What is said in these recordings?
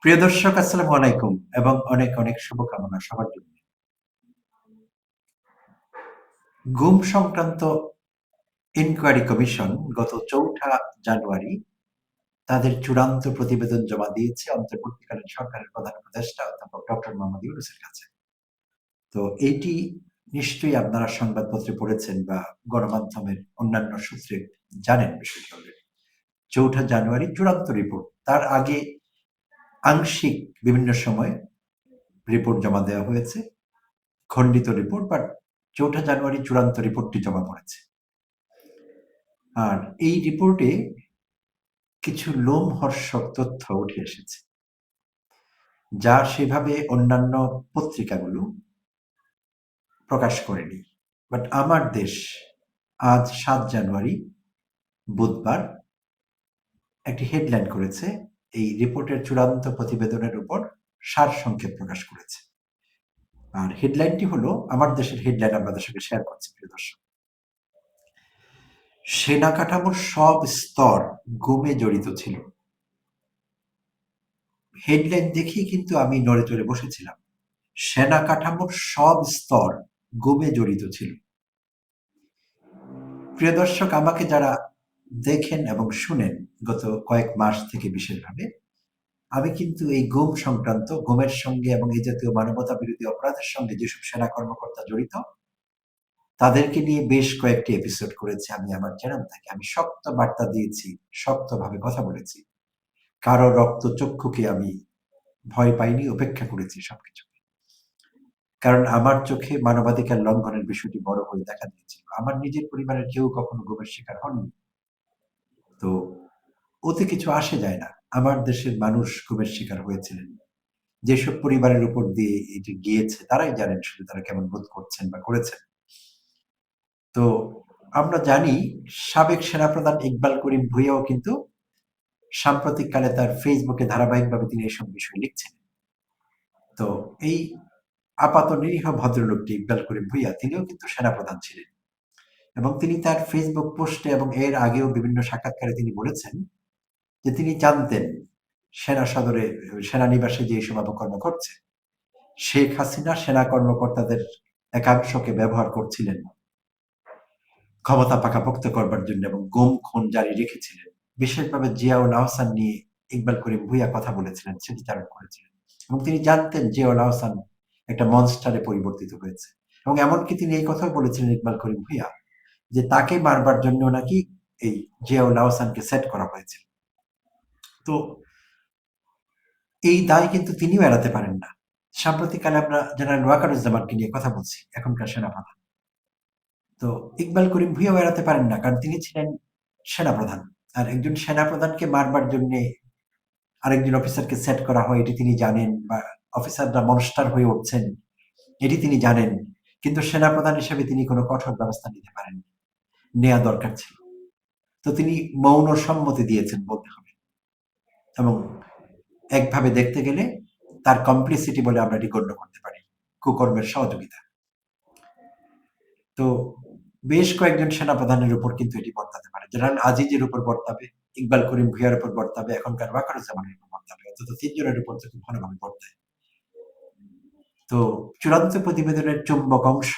প্রিয় দর্শক, আসসালামু আলাইকুম এবং অনেক অনেক শুভকামনা সবার জন্য। গুম সংক্রান্ত ইনকোয়ারি কমিশন গত ৪ঠা জানুয়ারি তাদের চূড়ান্ত প্রতিবেদন জমা দিয়েছে অন্তর্বর্তীকালীন সরকারের প্রধান উপদেষ্টা অধ্যাপক ডক্টর মোহাম্মদ ইউনূসের কাছে। তো এইটি নিশ্চয়ই আপনারা সংবাদপত্রে পড়েছেন বা গণমাধ্যমের অন্যান্য সূত্রে জানেন বিষয়টি অলরেডি। ৪ঠা জানুয়ারি চূড়ান্ত রিপোর্ট। তার আগে আংশিক বিভিন্ন সময়ে রিপোর্ট জমা দেওয়া হয়েছে, খণ্ডিত রিপোর্ট, বাট ৪ঠা জানুয়ারি চূড়ান্ত রিপোর্টটি জমা পড়েছে। আর এই রিপোর্টে কিছু লোমহর্ষক তথ্য উঠে এসেছে, যা সেভাবে অন্যান্য পত্রিকাগুলো প্রকাশ করেনি। বাট আমার দেশ আজ ৭ জানুয়ারি বুধবার একটি হেডলাইন করেছে, এই রিপোর্টের চূড়ান্ত প্রতিবেদনের উপর সারসংক্ষেপ প্রকাশ করেছে। আর হেডলাইনটি হলো, আমার দেশের হেডলাইন আপনাদের সঙ্গে শেয়ার করছি প্রিয় দর্শক। সেনা কাঠামোর সব স্তর গুমে জড়িত ছিল। হেডলাইন দেখেই কিন্তু আমি নড়ে চড়ে বসেছিলাম। সেনা কাঠামোর সব স্তর গুমে জড়িত ছিল। প্রিয় দর্শক, আমাকে যারা দেখেন এবং শুনেন গত কয়েক মাস থেকে বিশেষভাবে, আমি কিন্তু এই গুম সংক্রান্ত, গুমের সঙ্গে এবং এই জাতীয় মানবতা বিরোধী অপরাধের সঙ্গে যেসব সেনা কর্মকর্তা জড়িত, তাদেরকে নিয়ে বেশ কয়েকটি এপিসোড করেছি আমি আমার চ্যানেল থেকে। আমি শক্ত বার্তা দিয়েছি, শক্তভাবে কথা বলেছি। কারো রক্তচক্ষুকে আমি ভয় পাইনি, উপেক্ষা করেছি সবকিছু। কারণ আমার চোখে মানবাধিকার লঙ্ঘনের বিষয়টি বড় হয়ে দেখা দিয়েছিল। আমার নিজের পরিবারের কেউ কখনো গুমের শিকার হননি। তো ওতে কিছু আসে যায় না। আমার দেশের মানুষ গুমের শিকার হয়েছিলেন। যেসব পরিবারের উপর দিয়ে এটি গিয়েছে তারাই জানেন শুধু তারা কেমন বোধ করছেন বা করেছেন। তো আমরা জানি, সাবেক সেনাপ্রধান ইকবাল করিম ভূঁইয়াও কিন্তু সাম্প্রতিককালে তার ফেসবুকে ধারাবাহিকভাবে তিনি এসব বিষয় লিখছেন। তো এই আপাত নিরীহ ভদ্রলোকটি ইকবাল করিম ভূঁইয়া, তিনিও কিন্তু সেনাপ্রধান ছিলেন এবং তিনি তার ফেসবুক পোস্টে এবং এর আগেও বিভিন্ন সাক্ষাৎকারে তিনি বলেছেন যে তিনি জানতেন সেনা সদরে, সেনানিবাসে যে এইসব অপকর্ম ঘটছে, শেখ হাসিনা সেনা কর্মকর্তাদের একাংশকে ব্যবহার করছিলেন ক্ষমতা পাকাপোক্ত করবার জন্য এবং গুম খুন জারি রেখেছিলেন। বিশেষভাবে জিয়াউল আহসান নিয়ে ইকবাল করিম ভূঁইয়া কথা বলেছিলেন, স্মৃতিচারণ করেছিলেন এবং তিনি জানতেন জিয়াউল আহসান একটা মনস্টারে পরিবর্তিত হয়েছে। এবং এমনকি তিনি এই কথাও বলেছিলেন ইকবাল করিম ভূঁইয়া যে তাকে মারবার জন্য নাকি এই জিয়াউল আহসানকে সেট করা হয়েছিল। তো এই দায় কিন্তু তিনিও এড়াতে পারেন না। সাম্প্রতিককালে আমরা জেনারেল ওয়াকারুজ্জামানকে নিয়ে কথা বলছি, এখনকার সেনাপ্রধান। তো ইকবাল করিম ভূঁইয়াও এড়াতে পারেন না, কারণ তিনি ছিলেন সেনাপ্রধান। আর একজন সেনাপ্রধানকে মারবার জন্য আরেকজন অফিসারকে সেট করা হয়, এটি তিনি জানেন, বা অফিসাররা মনস্টার হয়ে উঠছেন এটি তিনি জানেন। কিন্তু সেনাপ্রধান হিসেবে তিনি কোনো কঠোর ব্যবস্থা নিতে পারেন, নেওয়া দরকার ছিল। তো তিনি মৌন সম্মতি দিয়েছেন বলতে হবে, এবং একভাবে দেখতে গেলে তার কমপ্লিসিটি বলে আমরা এটি গণ্য করতে পারি, কুকর্মের সহযোগিতা। তো বেশ কয়েকজন সেনাপ্রধানের উপর কিন্তু এটি বর্তাতে পারে। জেনারেল আজিজের উপর বর্তাবে, ইকবাল করিম ভূঁইয়ার উপর বর্তাবে, এখনকার ওয়াকারুজ্জামানের উপর বর্তাবে। অন্তত ৩ জনের উপর তো খুব ভালোভাবে বর্তায়। তো চূড়ান্ত প্রতিবেদনের চুম্বক অংশ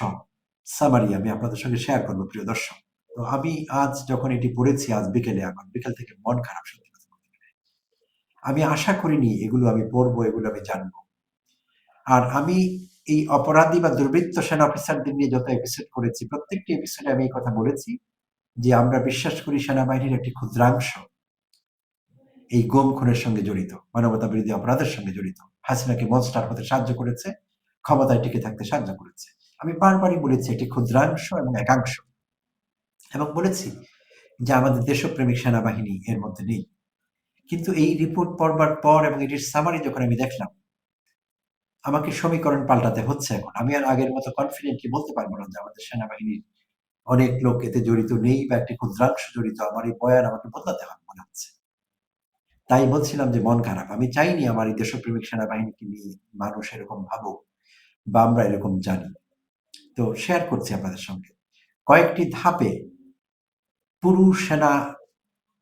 সামারি আমি আপনাদের সঙ্গে শেয়ার করবো প্রিয় দর্শক। তো আমি আজ যখন এটি পড়েছি, আজ বিকেলে, আমার বিকেল থেকে মন খারাপ, সত্যি কথা বলতে গেলে। আমি আশা করিনি এগুলো আমি পড়বো, এগুলো আমি জানবো। আর আমি এই অপরাধী বা দুর্বৃত্ত সেনা অফিসারদের নিয়ে যত এপিসোড করেছি, প্রত্যেকটি এপিসোডে আমি এই কথা বলেছি যে আমরা বিশ্বাস করি সেনাবাহিনীর একটি ক্ষুদ্রাংশ এই গুম খুনের সঙ্গে জড়িত, মানবতা বিরোধী অপরাধের সঙ্গে জড়িত, হাসিনাকে মনস্টার হতে সাহায্য করেছে, ক্ষমতায় টিকে থাকতে সাহায্য করেছে। আমি বারবারই বলেছি এটি ক্ষুদ্রাংশ এবং একাংশ, এবং বলেছি যে আমাদের দেশপ্রেমিক সেনাবাহিনী এর মধ্যে নেই। কিন্তু এই রিপোর্ট পড়বার পর এবং এটির সামারি যখন আমি দেখলাম, আমাকে সমীকরণ পাল্টাতে হচ্ছে। এখন আমি আর আগের মতো কনফিডেন্টলি বলতে পারবো না যে আমাদের সেনাবাহিনীর অনেক লোক এতে জড়িত নেই বা একটি ক্ষুদ্রাংশ জড়িত। আমার এই বয়ান আমাকে বদলাতে হবে মনে হচ্ছে। তাই বলছিলাম যে মন খারাপ। আমি চাইনি আমার এই দেশপ্রেমিক সেনাবাহিনীকে নিয়ে মানুষ এরকম ভাবুক বা আমরা এরকম জানি। তো শেয়ার করছি আপনাদের সঙ্গে। কয়েকটি ধাপে পুরো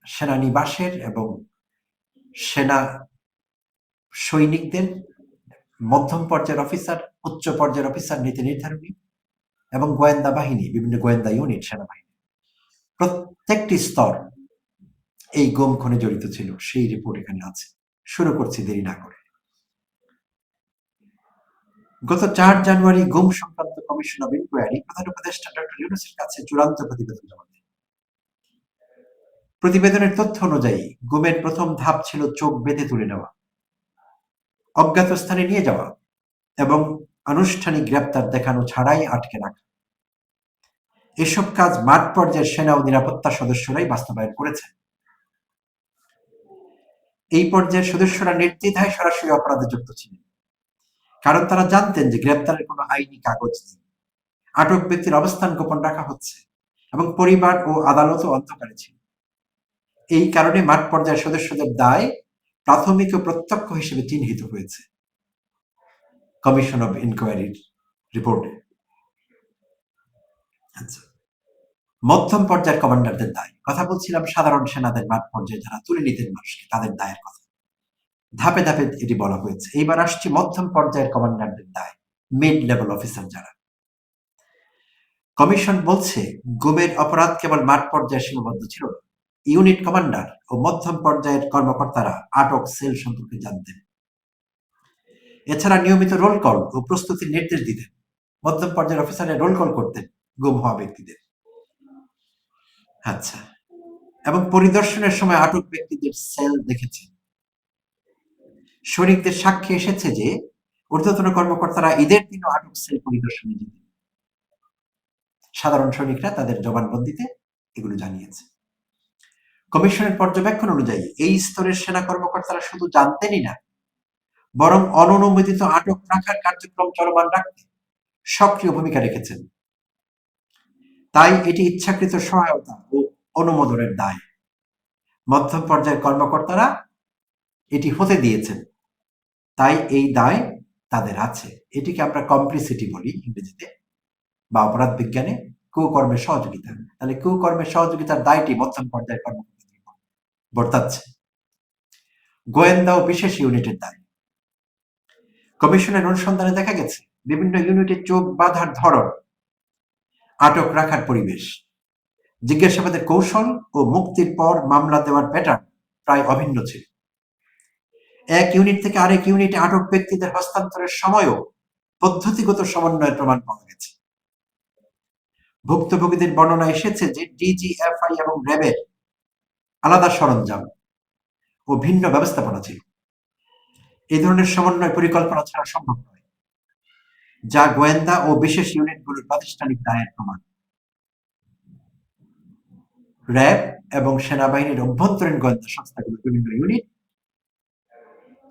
সেনানিবাসের এবং সেনা সৈনিকদের, মধ্যম পর্যায়ের অফিসার, উচ্চ পর্যায়ের অফিসার, নীতি নির্ধারণী এবং গোয়েন্দা বাহিনী, বিভিন্ন গোয়েন্দা ইউনিট, সেনাবাহিনী, প্রত্যেকটি স্তর এই গুম খুনে জড়িত ছিল। সেই রিপোর্ট এখানে আছে। শুরু করছি দেরি না করে। গত 4 জানুয়ারি গুম সংক্রান্ত কমিশন অব ইনকোয়ারি প্রধান উপদেষ্টা ডক্টর ইউনূসের কাছে চূড়ান্ত প্রতিবেদন জমা দেয়। প্রতিবেদনের তথ্য অনুযায়ী গুমের প্রথম ধাপ ছিল চোখ বেঁধে তুলে নেওয়া, অজ্ঞাত স্থানে নিয়ে যাওয়া এবং আনুষ্ঠানিক গ্রেপ্তার দেখানো ছাড়াই আটকে রাখা। এসব কাজ মাঠ পর্যায়ের সেনা ও নিরাপত্তা সদস্যরাই বাস্তবায়ন করেছেন। এই পর্যায়ের সদস্যরা নির্দ্বিধায় সরাসরি অপরাধে যুক্ত ছিলেন, কারণ তারা জানতেন যে গ্রেপ্তারের কোনো আইনি কাগজ নেই, আটক ব্যক্তির অবস্থান গোপন রাখা হচ্ছে এবং পরিবার ও আদালতও অন্ধকারে ছিল। এই কারণে মাঠ পর্যায়ের সদস্যদের দায় প্রাথমিক ও প্রত্যক্ষ হিসেবে চিহ্নিত হয়েছে কমিশন অব ইনকোয়ারির রিপোর্টে। আচ্ছা, মধ্যম পর্যায়ের কমান্ডারদের দায়। কথা বলছিলাম সাধারণ সেনাদের মাঠ পর্যায়ে যারা তুলে নিতেন মানুষকে, তাদের দায়ের কথা। ধাপে ধাপে এটি বলা হয়েছে। এইবার আসছে মধ্যম পর্যায়ের কমান্ডারদের দায়, মিড লেভেল অফিসার যারা। কমিশন বলছে গুমের অপরাধ কেবল মাঠ পর্যায়ে সীমাবদ্ধ ছিল না। ইউনিট কমান্ডার ও মধ্যম পর্যায়ের কর্মকর্তারা আটক সেল সম্পর্কে জানতেন। এছাড়া নিয়মিত রোল কল ও প্রস্তুতির নির্দেশ দিতেন। মধ্যম পর্যায়ের অফিসারের রোল কল করতেন গুম হওয়া ব্যক্তিদের। আচ্ছা, এবং পরিদর্শনের সময় আটক ব্যক্তিদের সেল দেখেছেন। সৈনিকদের সাক্ষী এসেছে যে ঊর্ধ্বতন কর্মকর্তারা ঈদের দিনও আটক সেল পরিদর্শনে যেতেন। সাধারণ সৈনিকরা তাদের জবানবন্দিতে এগুলো জানিয়েছে। কমিশনের পর্যবেক্ষণ অনুযায়ী এই স্তরের সেনা কর্মকর্তারা শুধু জানতেনই না, বরং অননুমোদিত আটক রাখার কার্যক্রম চলমান রাখতে সক্রিয় ভূমিকা রেখেছেন। তাই এটি ইচ্ছাকৃত সহায়তা ও অনুমোদনের দায়। মধ্যম পর্যায়ের কর্মকর্তারা এটি হতে দিয়েছেন, তাই এই দায় তাদের আছে। এটিকে আমরা কমপ্লিসিটি বলি ইংরেজিতে বা অপরাধ বিজ্ঞানে কুকর্মের সহযোগিতা। তাহলে কুকর্মের সহযোগিতার দায়টি মধ্যম পর্যায়ের কর্মকর্তাদের উপর বর্তাচ্ছে। গোয়েন্দা ও বিশেষ ইউনিটের দায়। কমিশনের অনুসন্ধানে দেখা গেছে বিভিন্ন ইউনিটে চোখ বাঁধার ধরন, আটক রাখার পরিবেশ, জিজ্ঞাসাবাদের কৌশল ও মুক্তির পর মামলা দেওয়ার প্যাটার্ন প্রায় অভিন্ন ছিল। এক ইউনিট থেকে আরেক ইউনিটে আটক ব্যক্তিদের হস্তান্তরের সময়ও পদ্ধতিগত সমন্বয়ের প্রমাণ পাওয়া গেছে। ভুক্তভোগীদের বর্ণনা এসেছে যে ডিজিএফআই এবং র্যাবের আলাদা সরঞ্জাম ও ভিন্ন ব্যবস্থাপনা ছিল। এই ধরনের সমন্বয় পরিকল্পনা ছাড়া সম্ভব নয়, যা গোয়েন্দা ও বিশেষ ইউনিটগুলোর প্রাতিষ্ঠানিক দায়ের প্রমাণ। র্যাব এবং সেনাবাহিনীর অভ্যন্তরীণ গোয়েন্দা সংস্থাগুলোর বিভিন্ন ইউনিট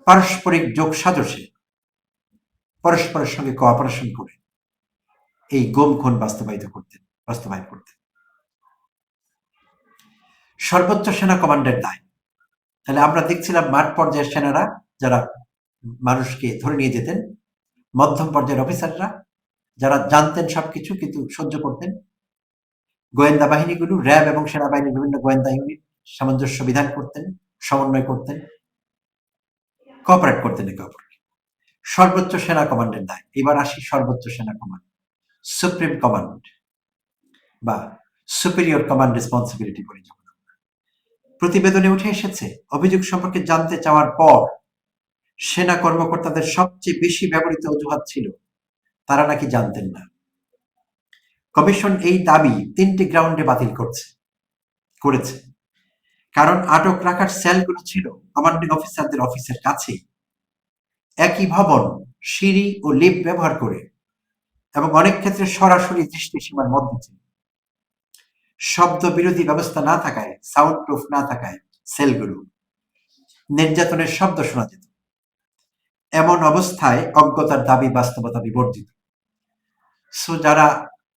পারস্পরিক যোগ সাজসে পরস্পরের সঙ্গে কোঅপারেশন করে এই গুম খুন বাস্তবায়ন করতেন। সর্বোচ্চ সেনা কমান্ডের দায়। তাহলে আমরা দেখছিলাম মাঠ পর্যায়ের সেনারা যারা মানুষকে ধরে নিয়ে যেতেন, মধ্যম পর্যায়ের অফিসাররা যারা জানতেন সবকিছু কিন্তু সহ্য করতেন, গোয়েন্দা বাহিনীগুলো, র্যাব এবং সেনাবাহিনীর বিভিন্ন গোয়েন্দা ইউনিট সামঞ্জস্য বিধান করতেন, সমন্বয় করতেন, কোঅপারেট করতেন একে অপরকে। সর্বোচ্চ সেনা কমান্ডের দায়। এবার আসি সর্বোচ্চ সেনা কমান্ড, সুপ্রিম কমান্ড বা সুপিরিয়র কমান্ড রেসপন্সিবিলিটি বলি যখন। প্রতিবেদনে উঠে এসেছে অভিযোগ সম্পর্কে জানতে চাওয়ার পর সেনা কর্মকর্তাদের সবচেয়ে বেশি ব্যবহৃত অজুহাত ছিল তারা নাকি জানতেন না। কমিশন এই দাবি 3টি গ্রাউন্ডে বাতিল করেছে। কারণ আটক রাখার সেলগুলো ছিল কমান্ডিং অফিসারদের অফিসের কাছে, একই ভবন, সিঁড়ি ও লিফট ব্যবহার করে, এবং অনেক ক্ষেত্রে সরাসরি দৃষ্টিসীমার মধ্যে ছিল। শব্দ বিরোধী ব্যবস্থা না থাকায়, সাউন্ড প্রুফ না থাকায় সেলগুলো নির্যাতনের শব্দ শোনা যেত। এমন অবস্থায় অজ্ঞতার দাবি বাস্তবতা বিবর্জিত। সো যারা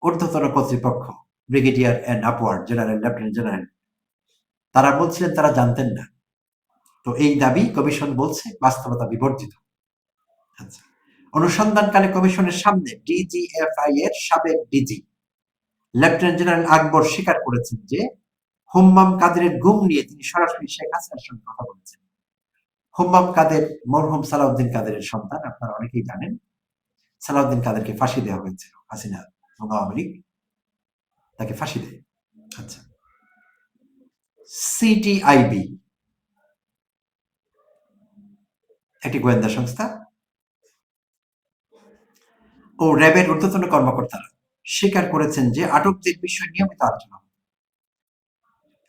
ঊর্ধ্বতন কর্তৃপক্ষ, brigadier and upward, general, lieutenant general, তারা বলছিলেন তারা জানতেন না। তো এই দাবি কমিশন বলছে বাস্তবতা বিবর্জিত। আচ্ছা, অনুসন্ধানকালে কমিশনের সামনে ডিজিএফআই এর সাবেক ডিজি লেফটেন্যান্ট জেনারেল আকবর স্বীকার করেছেন যে হুম্মাম কাদেরের গুম নিয়ে তিনি সরাসরি শেখ হাসিনার সঙ্গে কথা বলেছেন। হুম্মাম কাদের মরহুম সালাউদ্দিন কাদেরের সন্তান, আপনারা অনেকেই জানেন। সালাউদ্দিন কাদেরকে ফাঁসি দেওয়া হয়েছিল, হাসিনা এবং আওয়ামী লীগ তাকে ফাঁসি দেয়। আচ্ছা, সিটিআইবি একটি গোয়েন্দা সংস্থা ও র্যাবের ঊর্ধ্বতন কর্মকর্তারা স্বীকার করেছেন যে আটকদের বিষয়ে নিয়মিত আলোচনা।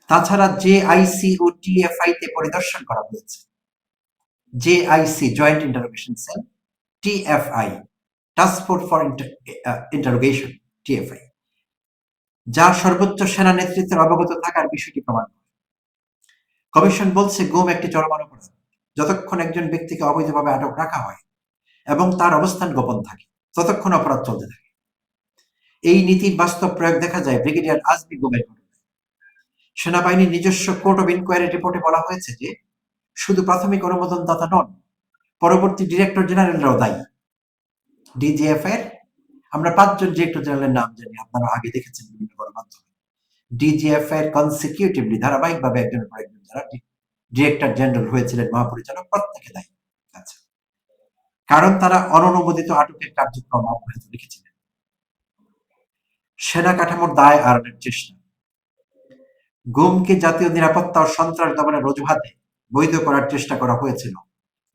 তাছাড়া জেআইসি ও টিএফআই তে পরিদর্শন করা হয়েছে। JIC joint interrogation sell, TFI task force for interrogation, TFI, যা সর্বোচ্চ সেনা নেতৃত্বের অবগত থাকার বিষয়টি প্রমাণ করে। কমিশন বলছে গুম একটি চলমান অপরাধ যতক্ষণ একজন ব্যক্তিকে অবৈধভাবে আটক রাখা হয় এবং তার অবস্থান গোপন থাকে ততক্ষণ অপরাধ চলতে থাকে। এই নীতির বাস্তব প্রয়োগ দেখা যায় ব্রিগেডিয়ার আজমি গুমের ঘটনায়। সেনাবাহিনীর নিজস্ব কোর্ট অব ইনকোয়ারি রিপোর্টে বলা হয়েছে যে শুধু প্রাথমিক অনুমোদনদাতা নন, পরবর্তী ডিরেক্টর জেনারেলরাও দায়ী। ডিজিএফ এর আমরা 5 জন ডিরেক্টর জেনারেলের নাম জানি, আপনারা আগে দেখেছেন বিভিন্ন গণমাধ্যমে। ডিজিএফ এর কনসিকিউটিভলি ধারাবাহিকভাবে একজনের পর একজন যারা ডিরেক্টর জেনারেল হয়েছিলেন, মহাপরিচালক, প্রত্যেকে দায়ী। আচ্ছা, কারণ তারা অননুমোদিত আটকের কার্যক্রম অব্যাহত রেখেছিলেন। সেনা কাঠামোর দায় এড়ানোর চেষ্টা। গুমকে জাতীয় নিরাপত্তা ও সন্ত্রাস দমনের অজুহাতে বৈধ করার চেষ্টা করা হয়েছিল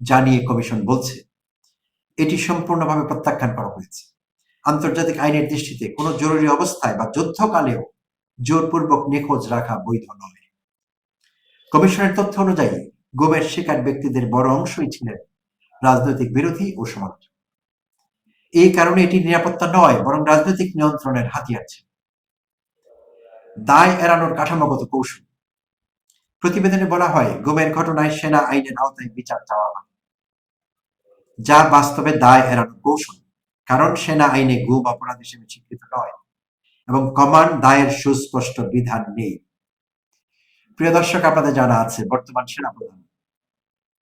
জানিয়ে কমিশন বলছে এটি সম্পূর্ণভাবে প্রত্যাখ্যান করা হয়েছে। আন্তর্জাতিক আইনের দৃষ্টিতে কোনো জরুরি অবস্থায় বা যুদ্ধকালেও জোরপূর্বক নিখোঁজ রাখা বৈধ নয়। কমিশনের তথ্য অনুযায়ী গুমের শিকার ব্যক্তিদের বড় অংশই ছিলেন রাজনৈতিক বিরোধী ও সমালোচক। এই কারণে এটি নিরাপত্তা নয় বরং রাজনৈতিক নিয়ন্ত্রণের হাতিয়ার ছিল। দায় এড়ানোর কাঠামোগত কৌশল। প্রতিবেদনে বলা হয় গুমের ঘটনায় সেনা আইনের আওতায় বিচার চাওয়া হয়, যা বাস্তবে দায় এড়ানোর কৌশল, কারণ সেনা আইনে গুম অপরাধ হিসেবে স্বীকৃত নয় এবং কমান্ড দায়ের সুস্পষ্ট বিধান নেই। প্রিয় দর্শক, আপনাদের জানা আছে বর্তমান সেনাপ্রধান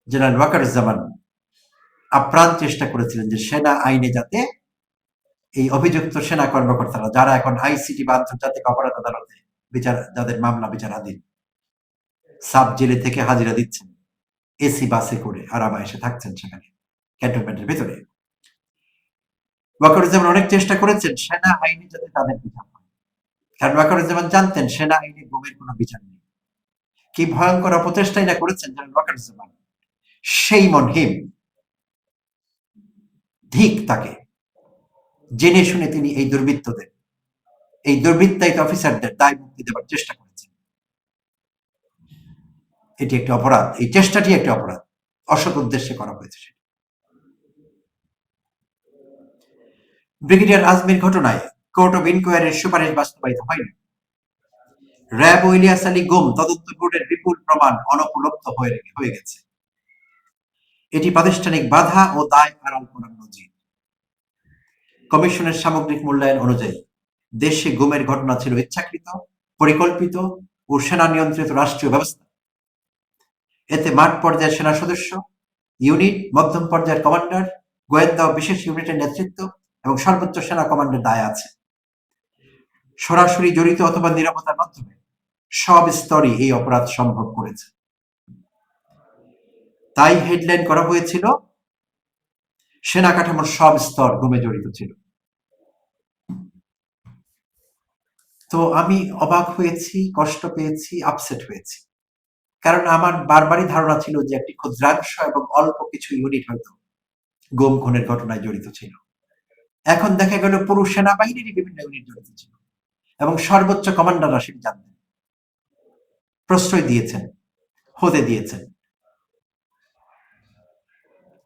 জেনারেল ওয়াকারুজ্জামান আপ্রাণ চেষ্টা করেছিলেন যে সেনা আইনে যাতে এই অভিযুক্ত সেনা কর্মকর্তারা যারা এখন আইসিটি বা আন্তর্জাতিক অপরাধ আদালতে বিচার, যাদের মামলা বিচারাধীন, সাব জেলে থেকে হাজিরা দিচ্ছেন, এসি বাসে করে আরামে এসে থাকছেন সেখানে ক্যান্টনমেন্টের ভিতরে। ওয়াকারুজ্জামান অনেক চেষ্টা করেছেন সেনা আইনে যাতে তাদের বিচার হয়, কারণ ওয়াকারুজ্জামান জানতেন সেনা আইনে গুমের কোনো বিচার নেই। কি ভয়ঙ্কর অপচেষ্টাই না করেছেন জেনারেল ওয়াকারুজ্জামান। সেই মন হিম, ধিক তাকে। জেনে শুনে তিনি এই দুর্বৃত্তদের, এই দুর্বৃত্তায়িত অফিসারদের দায় মুক্তি দেওয়ার চেষ্টা করেছেন। এটি একটি অপরাধ, এই চেষ্টাটি একটি অপরাধ, অসৎ উদ্দেশ্যে করা হয়েছে। ব্রিগেডিয়ার আজমির ঘটনায় কোর্ট অব ইনকোয়ারির সুপারিশ বাস্তবায়িত হয়নি। র্যাব ও ইলিয়াস আলী গুম তদন্ত বোর্ডের বিপুল প্রমাণ অনুপলব্ধ হয়ে গেছে। এটি প্রাতিষ্ঠানিক বাধা ও দায় এড়াল করার নজির। কমিশনের সামগ্রিক মূল্যায়ন অনুযায়ী দেশে গুমের ঘটনা ছিল ইচ্ছাকৃত, পরিকল্পিত ও সেনা নিয়ন্ত্রিত রাষ্ট্রীয় ব্যবস্থা। এতে মাঠ পর্যায়ের সেনা সদস্য, ইউনিট, মধ্যম পর্যায়ের কমান্ডার, গোয়েন্দা ও বিশেষ ইউনিটের নেতৃত্ব এবং সর্বোচ্চ সেনা কমান্ডের দায় আছে। সরাসরি জড়িত অথবা নিরাপত্তার মাধ্যমে সব স্তরই এই অপরাধ সম্ভব করেছে। তাই হেডলাইন করা হয়েছিল সেনা কাঠামোর সব স্তর গুমে জড়িত ছিল। তো আমি অবাক হয়েছি, কষ্ট পেয়েছি, আপসেট হয়েছি, কারণ আমার বারবারই ধারণা ছিল যে একটি ক্ষুদ্রাংশ এবং অল্প কিছু ইউনিট হয়তো গুম খুনের ঘটনায় জড়িত ছিল। এখন দেখা গেল পুরো সেনাবাহিনীরই বিভিন্ন ইউনিট জড়িত ছিল এবং সর্বোচ্চ কমান্ডাররা সেটি জানতেন, প্রশ্রয় দিয়েছেন, হতে দিয়েছেন।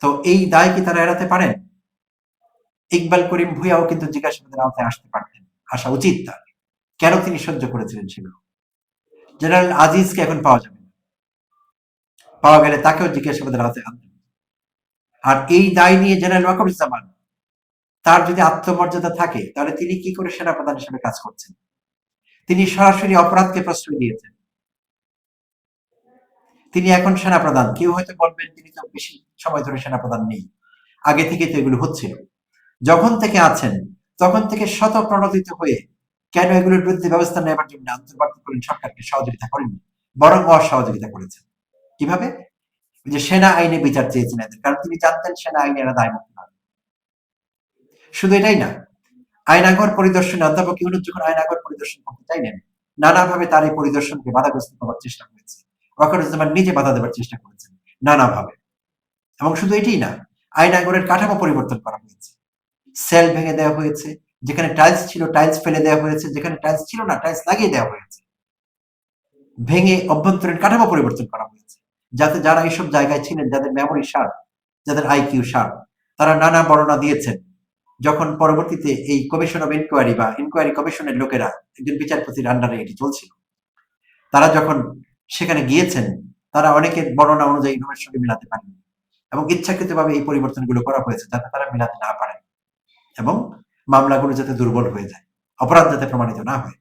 তো এই দায় কি তারা এড়াতে পারেন? ইকবাল করিম ভূঁইয়াও কিন্তু জিজ্ঞাসাবাদের আওতায় আসতে পারতেন, আসা উচিত তার। কেন তিনি সহ্য করেছিলেন সেগুলো? জেনারেল আজিজকে এখন পাওয়া যাবে না, পাওয়া গেলে তাকেও জিজ্ঞাসাবাদের আওতায় আনতেন। আর এই দায় নিয়ে জেনারেল ওয়াকারুজ্জামান, তার যদি আত্মমর্যাদা থাকে তাহলে তিনি কি করে সেনাপ্রধান হিসেবে কাজ করছেন? তিনি সরাসরি অপরাধকে প্রশ্রয় দিয়েছেন। তিনি এখন সেনাপ্রধান। কেউ হয়তো বলবেন তিনি তো বেশি সময় ধরে সেনাপ্রধান নেই, আগে থেকে তো এগুলো হচ্ছিল। যখন থেকে আছেন তখন থেকে শত প্রণোদিত হয়ে কেন এগুলোর বিরুদ্ধে ব্যবস্থা নেওয়ার জন্য আন্তর্জাতিক সরকারকে সহযোগিতা করেননি, বরং অসহযোগিতা করেছেন। কিভাবে? যে সেনা আইনে বিচার চেয়েছেন এদের, কারণ তিনি জানতেন সেনা আইনে এরা দায়মুক্ত নয়। শুধু এটাই না, আয়নাঘর পরিদর্শনে অধ্যাপক ইউনূস যখন আয়নাঘর পরিদর্শন করতে চাইলেন, নানাভাবে তার এই পরিদর্শনকে বাধাগ্রস্ত করার চেষ্টা করেছে। ওয়াকারুজ্জামান নিজে বাধা দেওয়ার চেষ্টা করেছেন নানাভাবে। এবং শুধু এটিই না, আয়নাঘরের কাঠামো পরিবর্তন করা হয়েছে, সেল ভেঙে দেওয়া হয়েছে, যেখানে টাইলস ছিল টাইলস ফেলে দেওয়া হয়েছে, যেখানে টাইলস ছিল না টাইলস লাগিয়ে দেওয়া হয়েছে, ভেঙে অভ্যন্তরীণ কাঠামো পরিবর্তন করা হয়েছে, যাতে যারা এইসব জায়গায় ছিলেন, যাদের মেমোরি শার্প, যাদের আইকিউ শার্প, তারা নানা বর্ণনা দিয়েছেন। যখন পরবর্তীতে এই কমিশন অফ ইনকোয়ারি বা ইনকোয়ারি কমিশনের লোকেরা, একজন বিচারপতির আন্ডারে এটি চলছিল, তারা যখন সেখানে গিয়েছেন, তারা অনেকের বর্ণনা অনুযায়ী রুমের সঙ্গে মিলাতে পারেন, এবং ইচ্ছাকৃতভাবে এই পরিবর্তনগুলো করা হয়েছে যাতে তারা মিলাতে না পারেন এবং মামলাগুলো যাতে দুর্বল হয়ে যায়, অপরাধ যাতে প্রমাণিত না হয়।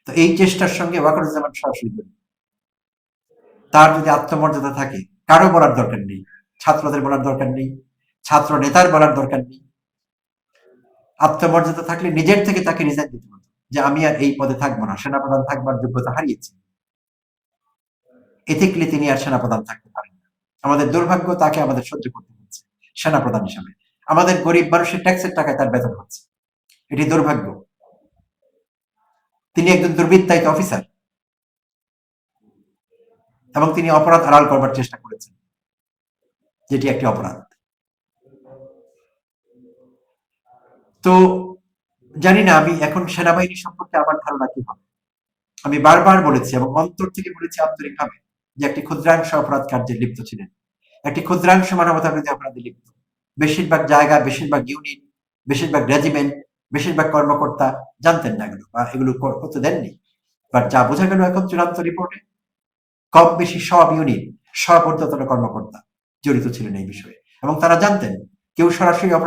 তো এই চেষ্টার সঙ্গে ওয়াকারুজ্জামান সরাসরি জড়িত। তার যদি আত্মমর্যাদা থাকে, কারো বলার দরকার নেই, ছাত্রদের বলার দরকার নেই, ছাত্র নেতার বলার দরকার নেই। আত্মমর্যাদা থাকলে নিজের থেকে তাকে রিজাইন দিতে হতো, যে আমি আর এই পদে থাকবো না, সেনাপ্রধান থাকবার যোগ্যতা হারিয়েছি। এথিক্যালি তিনি আর সেনাপ্রধান থাকতে পারেন না। আমাদের দুর্ভাগ্য, তাকে আমাদের সহ্য করতে হচ্ছে সেনাপ্রধান হিসাবে। আমাদের গরিব মানুষের ট্যাক্সের টাকায় তার বেতন হচ্ছে, এটি দুর্ভাগ্য। তিনি একজন দুর্বৃত্তায়িত অফিসার এবং তিনি অপরাধ আড়াল করবার চেষ্টা করেছেন, যেটি একটি অপরাধ। তো জানি না, আমি এখন সেনাবাহিনী সম্পর্কে আমার ধারণা কি হবে। আমি বারবার বলেছি এবং অন্তর থেকে বলেছি আন্তরিকভাবে, যে একটি ক্ষুদ্রাংশ অপরাধ কার্যে লিপ্ত ছিলেন, একটি ক্ষুদ্রাংশ মানবতা বিরোধী অপরাধে লিপ্ত। বেশিরভাগ জায়গা, বেশিরভাগ ইউনিট, বেশিরভাগ রেজিমেন্ট, বেশিরভাগ কর্মকর্তা জানতেন না এগুলো, বা এগুলো করতে দেননি। বাট যা বোঝা গেল এখন চূড়ান্ত রিপোর্টে, কম বেশি সব ইউনিট, সব ঊর্ধ্বতন কর্মকর্তা জড়িত ছিলেন এই বিষয়ে, এবং তারা জানতেন কেউ সরাসরি